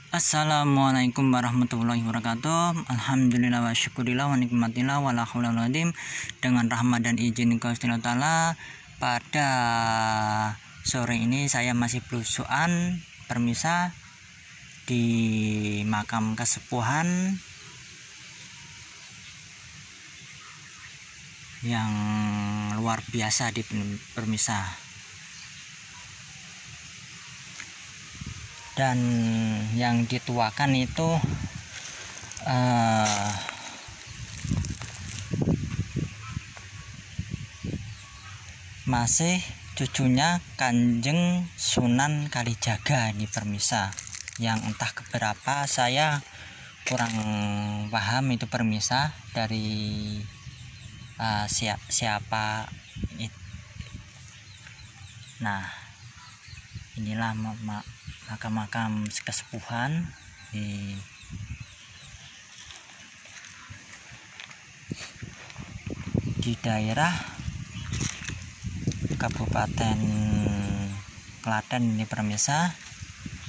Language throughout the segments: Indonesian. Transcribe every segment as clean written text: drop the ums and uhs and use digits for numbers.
Assalamualaikum warahmatullahi wabarakatuh. Alhamdulillah wa syukurillah wa nikmatillah wa la haula wala quwwata dengan rahmat dan izin Gusti Allah Ta'ala. Pada sore ini saya masih belusuan permisa di makam kesepuhan yang luar biasa di permisa. Dan yang dituakan itu masih cucunya Kanjeng Sunan Kalijaga di permisa, yang entah keberapa saya kurang paham itu permisa dari siapa itu. Nah, inilah makam-makam kesepuhan di daerah Kabupaten Klaten ini permisa.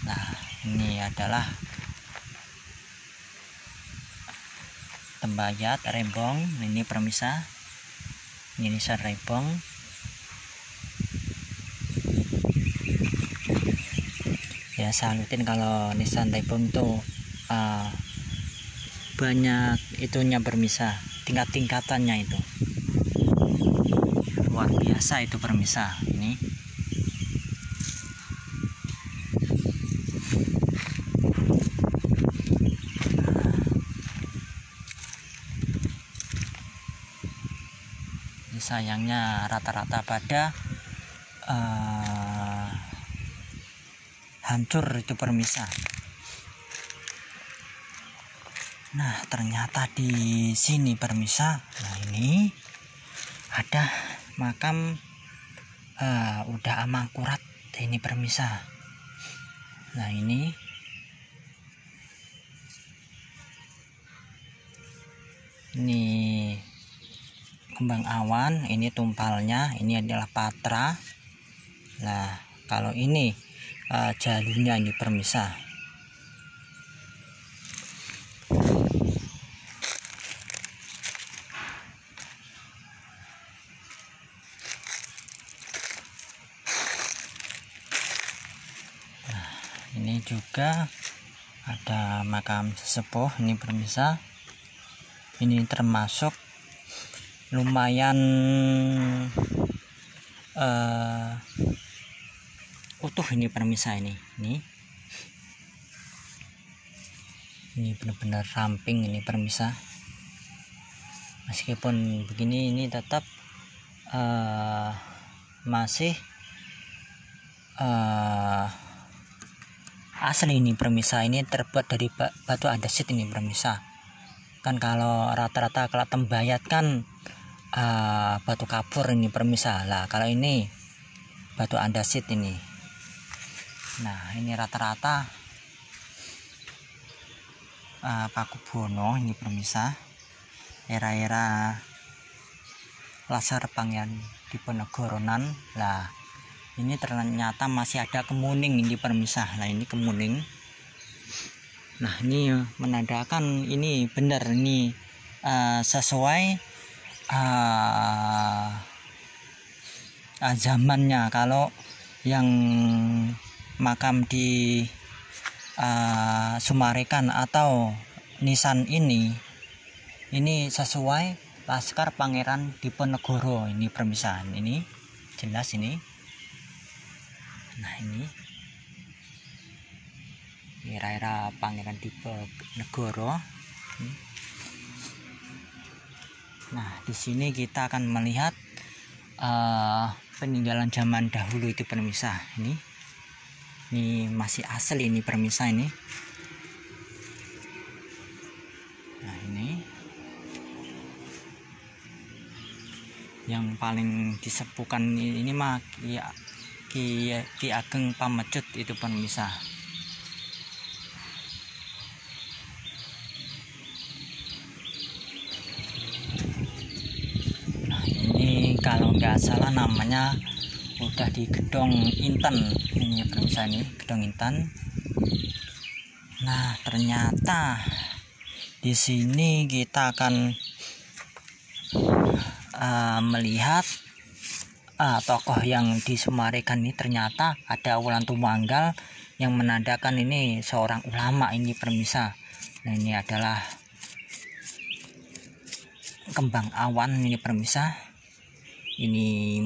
Nah, ini adalah Tembayat Rembong ini permisa. Ini nisan Rembong. Ya, salutin kalau nisan Rembong tuh banyak itunya permisa, tingkat-tingkatannya itu luar biasa itu permisa. Ini sayangnya rata-rata pada hancur itu permisa. Nah, ternyata di sini permisa. Nah, ini ada makam udah amangkurat ini permisa. Nah, ini kembang awan, ini tumpalnya, ini adalah patra. Nah, kalau ini jalurnya ini permisa. Nah, ini juga ada makam sesepuh ini permisa. Ini termasuk lumayan utuh ini permisa. Ini benar-benar ramping ini permisa. Meskipun begini, ini tetap masih asli ini permisa. Ini terbuat dari batu andesit ini permisa. Kan kalau rata-rata kalau Tembayat kan batu kapur ini permisa. Lah, kalau ini batu andesit ini. Nah, ini rata-rata Pakubono ini permisa. Era-era Lasar Pangeran Diponegoronan. Lah, ini ternyata masih ada kemuning ini permisa. Nah, ini kemuning. Nah, ini menandakan ini benar, ini sesuai zamannya. Kalau yang makam di Sumarekan atau nisan ini sesuai Laskar Pangeran Diponegoro ini permisa. Ini jelas ini. Nah, ini era-era Pangeran Diponegoro. Nah, di sini kita akan melihat peninggalan zaman dahulu itu permisa. Ini masih asli ini permisa ini. Nah, ini yang paling disepuhkan ini mah Ki Ageng Pamecut itu permisa. Nah, ini kalau nggak salah namanya udah di Gedong Inten ini permisa, ini Gedong Inten. Nah, ternyata di sini kita akan melihat tokoh yang disemarikan ini ternyata ada Wulan Tumanggal yang menandakan ini seorang ulama ini permisa. Nah, ini adalah kembang awan ini permisa. Ini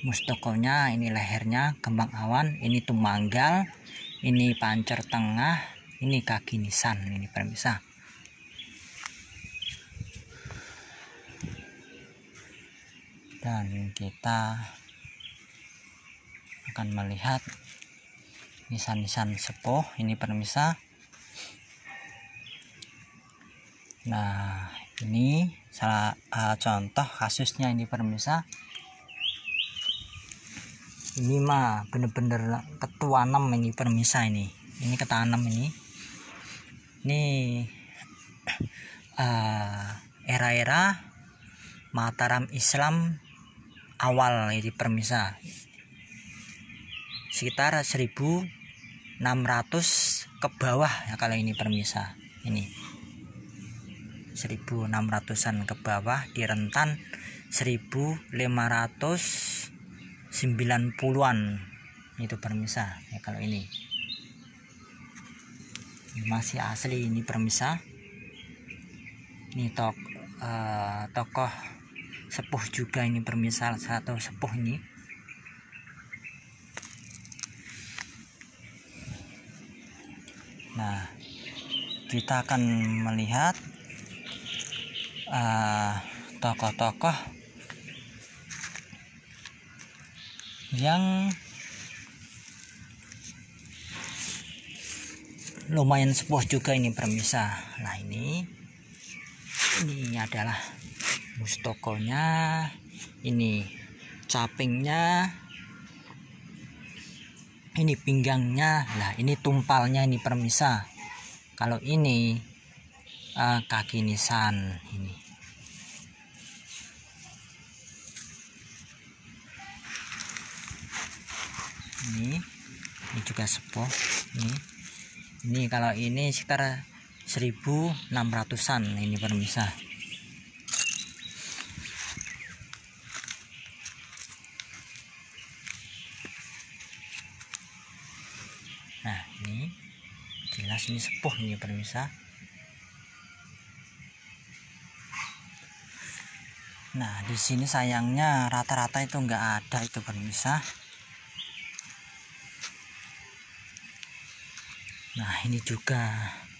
mustokonya, ini lehernya kembang awan, ini Tumanggal, ini pancer tengah, ini kaki nisan ini permisa. Dan kita akan melihat nisan-nisan sepuh ini permisa. Nah, ini salah contoh kasusnya ini permisa. Ini mah bener-bener ketuanem ini permisa ini ketanam ini era-era Mataram Islam awal ini permisa, sekitar 1600 ke bawah ya kalau ini permisa. Ini 1600-an ke bawah di rentan 1590-an itu permisa ya kalau ini masih asli ini permisa. Ini tokoh sepuh juga ini permisa, satu sepuh ini. Nah, kita akan melihat tokoh-tokoh yang lumayan sepuh juga ini permisa. Nah, ini adalah mustokonya, ini capingnya, ini pinggangnya, nah ini tumpalnya ini permisa. Kalau ini kaki nisan ini. Ini juga sepuh ini kalau ini sekitar 1600-an ini permisa. Nah, ini jelas ini sepuh ini permisa. Nah, di sini sayangnya rata-rata itu enggak ada itu permisa. Nah, ini juga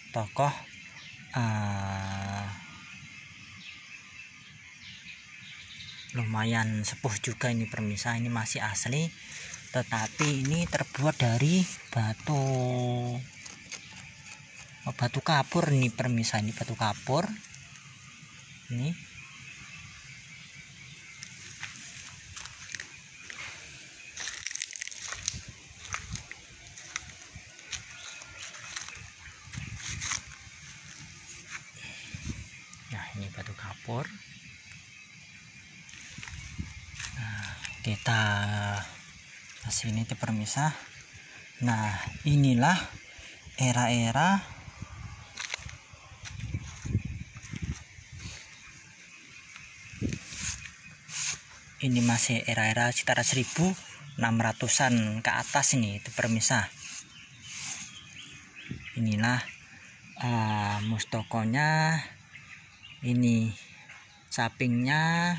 tokoh lumayan sepuh juga ini permisa. Ini masih asli, tetapi ini terbuat dari batu kapur ini permisa. Ini batu kapur ini. Nah, ini batu kapur. Nah, kita kasih ini permisa. Nah, inilah era-era ini masih era-era sekitar 1600-an ke atas ini itu permisa. Inilah mustokonya, ini capingnya,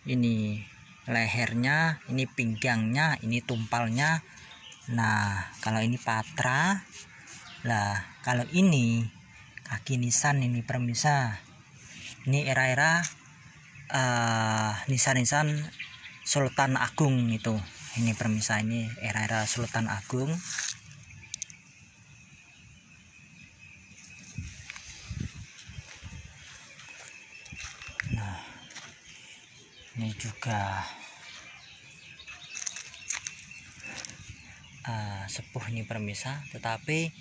ini lehernya, ini pinggangnya, ini tumpalnya. Nah, kalau ini patra, lah kalau ini kaki nisan ini permisa. Ini era-era nisan-nisan Sultan Agung itu. Ini permisa, ini era-era Sultan Agung. Nah, ini juga sepuh ini permisa, tetapi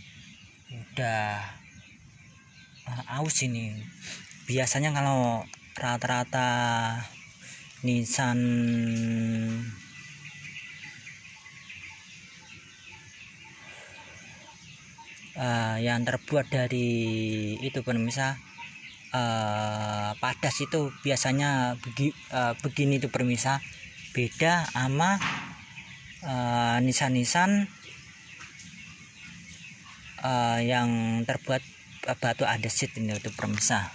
udah aus ini. Biasanya kalau rata-rata nisan yang terbuat dari itu pemirsa, padas itu biasanya begini tuh pemirsa, beda sama nisan-nisan yang terbuat batu andesit ini tuh pemirsa.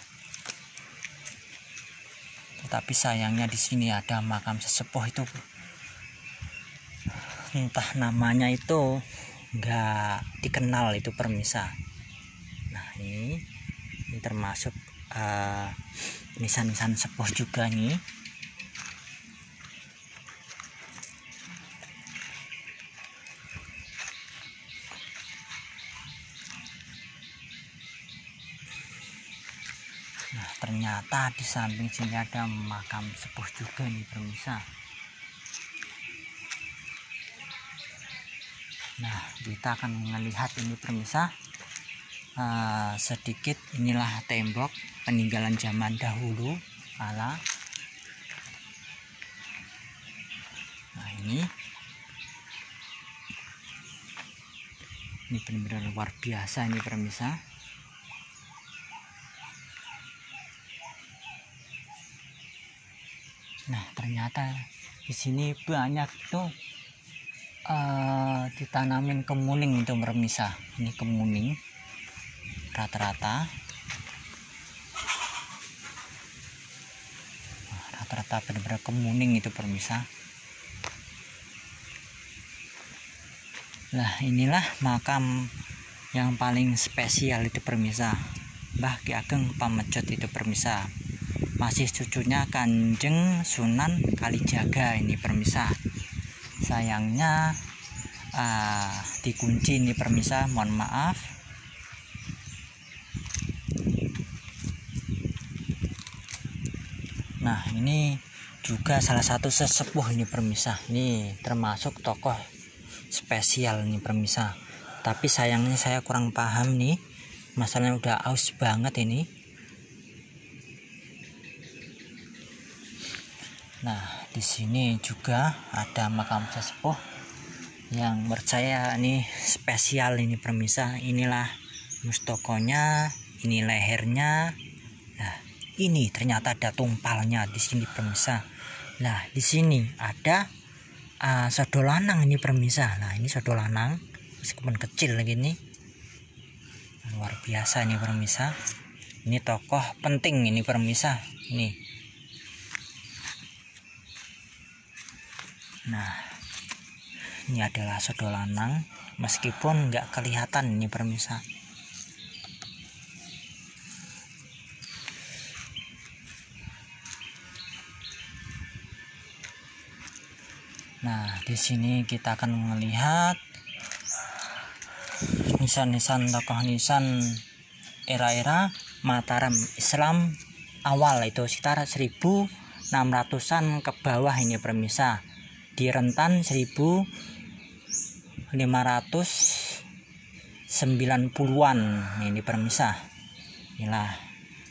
Tetapi sayangnya di sini ada makam sesepuh itu, entah namanya itu nggak dikenal itu pemirsa. Nah ini termasuk nisan-nisan sepuh juga nih. Nah ternyata di samping sini ada makam sepuh juga nih pemirsa. Nah kita akan melihat ini pemirsa, sedikit inilah tembok peninggalan zaman dahulu kala. Nah ini benar-benar luar biasa ini pemirsa. Nah ternyata di sini banyak tuh ditanamin kemuning itu pemirsa. Ini kemuning rata-rata benar-benar kemuning itu pemirsa. Nah inilah makam yang paling spesial itu pemirsa, Mbah Ki Ageng Pamecut itu pemirsa. Masih cucunya Kanjeng Sunan Kalijaga ini pemirsa. Sayangnya dikunci ini pemirsa, mohon maaf. Nah ini juga salah satu sesepuh ini pemirsa. Ini termasuk tokoh spesial ini pemirsa. Tapi sayangnya saya kurang paham nih, masalahnya udah aus banget ini. Nah di sini juga ada makam sesepuh yang menurut saya ini spesial ini pemirsa. Inilah mustokonya, ini lehernya. Nah ini ternyata ada tumpalnya di sini pemirsa. Nah di sini ada sodo lanang ini pemirsa. Nah ini sodo lanang meskipun kecil lagi nih, luar biasa ini pemirsa. Ini tokoh penting ini pemirsa ini. Nah ini adalah sodo lanang meskipun nggak kelihatan ini pemirsa. Nah di sini kita akan melihat nisan-nisan tokoh nisan era-era Mataram Islam awal, itu sekitar 1600-an ke bawah ini pemirsa. Di rentan 1590-an ini pemirsa. Inilah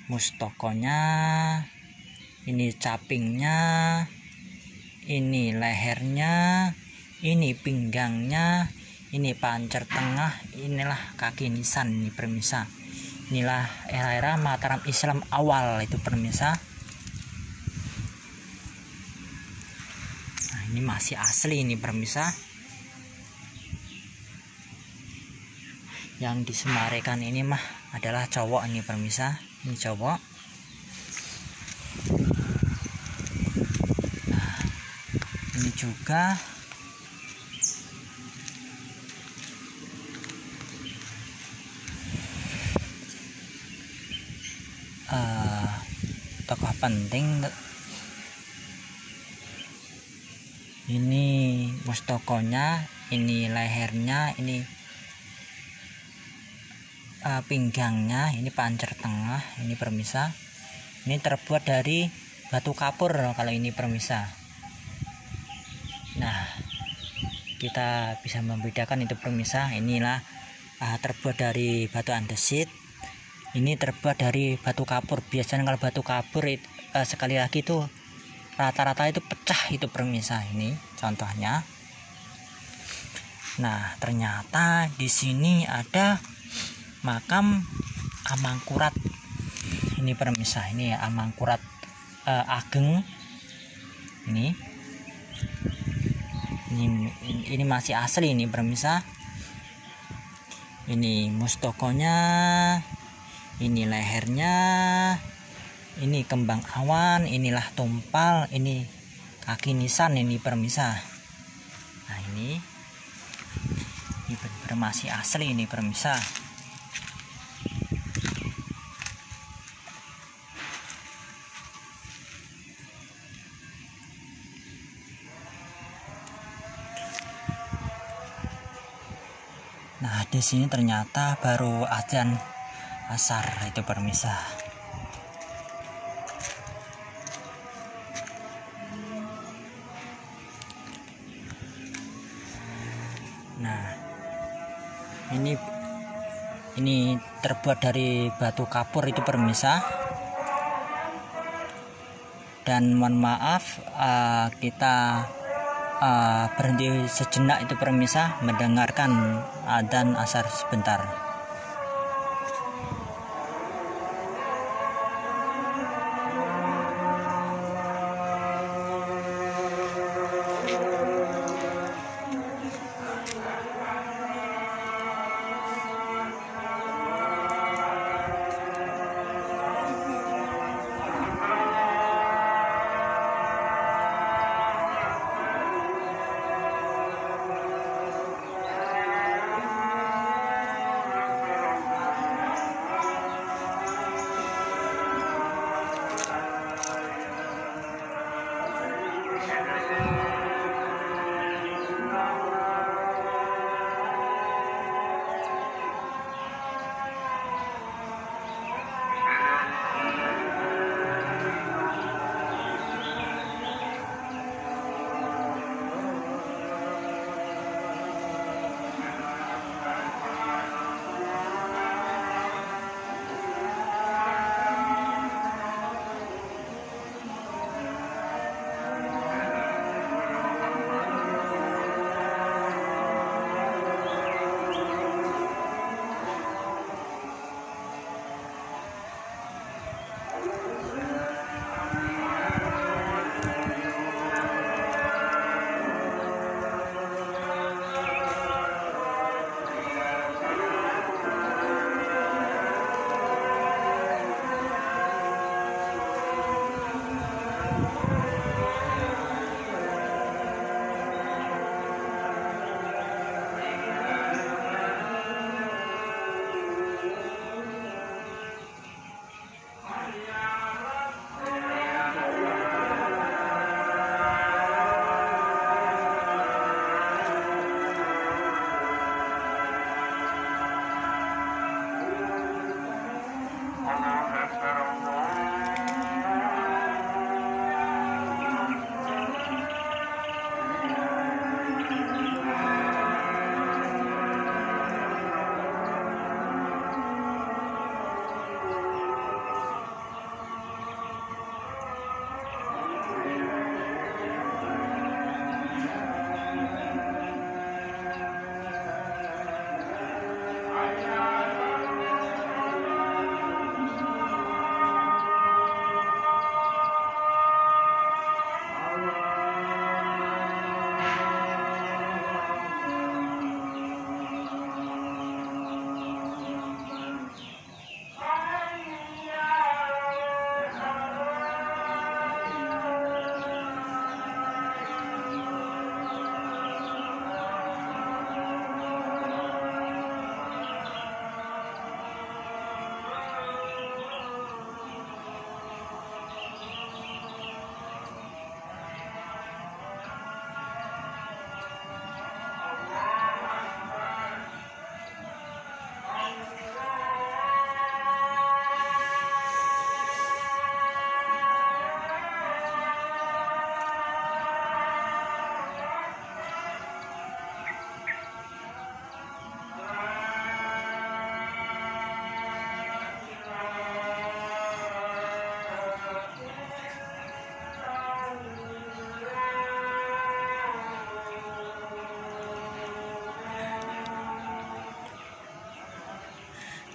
mustokonya, ini capingnya, ini lehernya, ini pinggangnya, ini pancer tengah, inilah kaki nisan ini pemirsa. Inilah era-era Mataram Islam awal itu pemirsa. Nah, ini masih asli ini pemirsa. Yang disemarikan ini mah adalah cowok ini pemirsa. Ini cowok. Nah, ini juga tokoh penting. Ini mustokonya, ini lehernya, ini pinggangnya, ini pancer tengah ini pemirsa. Ini terbuat dari batu kapur kalau ini pemirsa. Nah kita bisa membedakan itu pemirsa. Inilah terbuat dari batu andesit, ini terbuat dari batu kapur. Biasanya kalau batu kapur sekali lagi itu rata-rata itu pecah itu pemirsa. Ini contohnya. Nah ternyata di sini ada makam Amangkurat. Ini pemirsa, ini ya Amangkurat Ageng. Ini masih asli ini pemirsa. Ini mustokonya, ini lehernya, ini kembang awan, inilah tumpal, ini kaki nisan ini pemirsa. Nah ini benar-benar masih asli ini pemirsa. Nah, di sini ternyata baru adzan asar itu pemirsa. Nah, ini terbuat dari batu kapur itu pemirsa. Dan mohon maaf, kita berhenti sejenak itu pemirsa, mendengarkan adzan asar sebentar.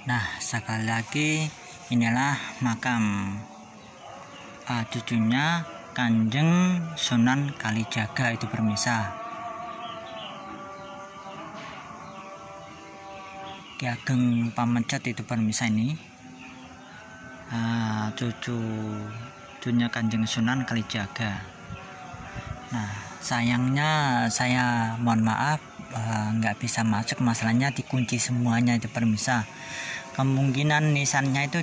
Nah, sekali lagi inilah makam cucunya Kanjeng Sunan Kalijaga itu permisa. Ki Ageng Pamecet itu permisa ini. Cucunya Kanjeng Sunan Kalijaga. Nah, sayangnya saya mohon maaf nggak bisa masuk, masalahnya dikunci semuanya itu permisa. Kemungkinan nisannya itu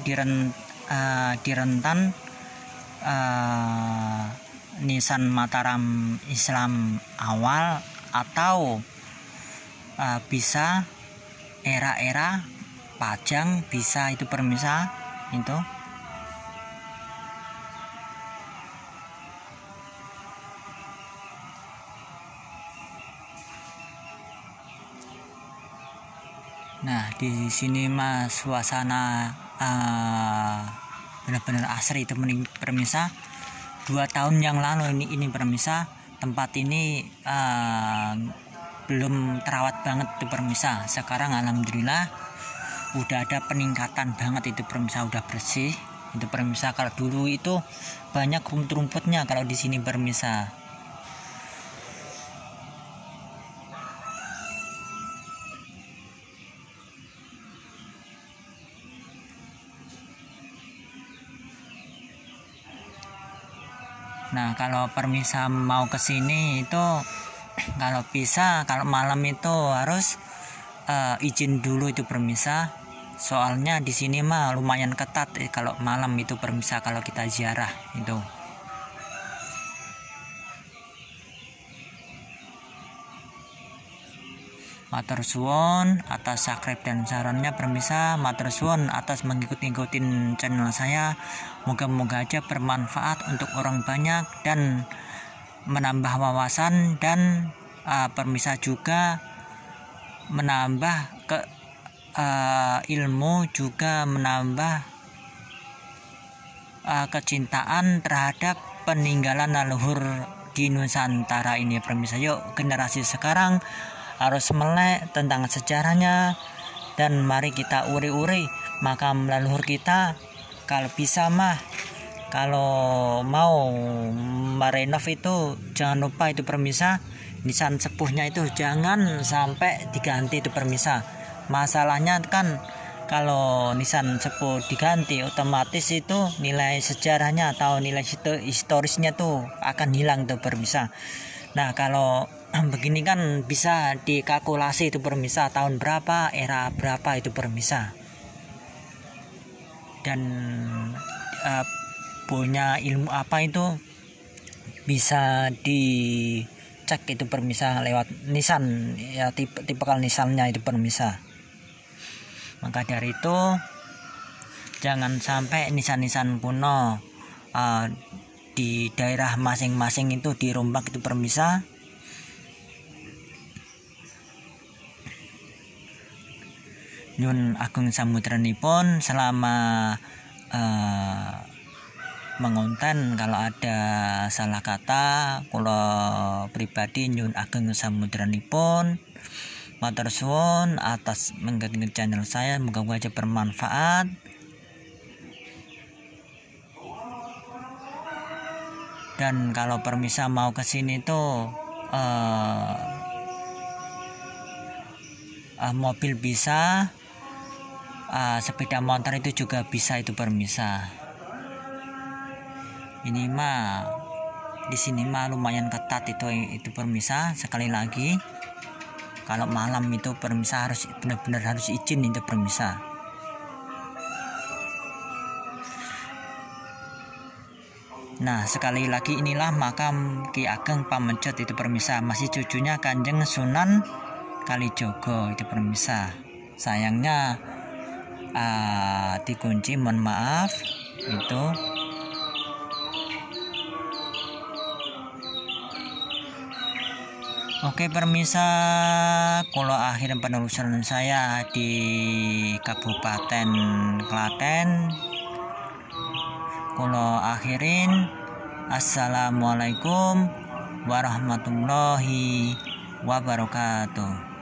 direntan nisan Mataram Islam awal atau bisa era-era Pajang, bisa itu permisa itu. Nah, di sini mas suasana benar-benar asri itu permisa. 2 tahun yang lalu ini permisa, tempat ini belum terawat banget itu permisa. Sekarang alhamdulillah udah ada peningkatan banget itu permisa, udah bersih itu permisa. Kalau dulu itu banyak rumput-rumputnya kalau di sini permisa. Nah, kalau permisa mau ke sini itu kalau bisa, kalau malam itu harus izin dulu itu permisa. Soalnya di sini mah lumayan ketat kalau malam itu permisa, kalau kita ziarah itu. Matur suwun atas subscribe dan sarannya permisa. Matur suwun atas ngikutin channel saya. Moga-moga aja bermanfaat untuk orang banyak dan menambah wawasan, dan permisa juga menambah ilmu, juga menambah kecintaan terhadap peninggalan leluhur di Nusantara ini permisa. Yuk, generasi sekarang harus melek tentang sejarahnya, dan mari kita uri-uri makam leluhur kita. Kalau bisa mah, kalau mau merenov itu jangan lupa itu permisa, nisan sepuhnya itu jangan sampai diganti itu permisa. Masalahnya kan kalau nisan sepuh diganti, otomatis itu nilai sejarahnya atau nilai historisnya tuh akan hilang tuh permisa. Nah, kalau begini kan bisa dikalkulasi itu permisa, tahun berapa, era berapa itu permisa, dan punya ilmu apa itu bisa dicek itu permisa lewat nisan ya, tipikal nisannya itu permisa. Maka dari itu jangan sampai nisan-nisan kuno di daerah masing-masing itu dirombak itu permisa. Nyun Ageng Samudranipun selama mengonten, kalau ada salah kata kula pribadi nyun Ageng Samudranipun. Matur suwun atas mengikuti channel saya, moga-moga aja bermanfaat. Dan kalau permisa mau ke sini tuh mobil bisa, sepeda motor itu juga bisa itu permisa. Ini mah di sini mah lumayan ketat itu permisa. Sekali lagi, kalau malam itu permisa harus benar-benar harus izin itu permisa. Nah, sekali lagi inilah makam Ki Ageng Pamecet itu permisa, masih cucunya Kanjeng Sunan Kalijaga itu permisa. Sayangnya dikunci, mohon maaf itu. Oke permisa, kalau akhir penelusuran saya di Kabupaten Klaten, kalau akhirin assalamualaikum warahmatullahi wabarakatuh.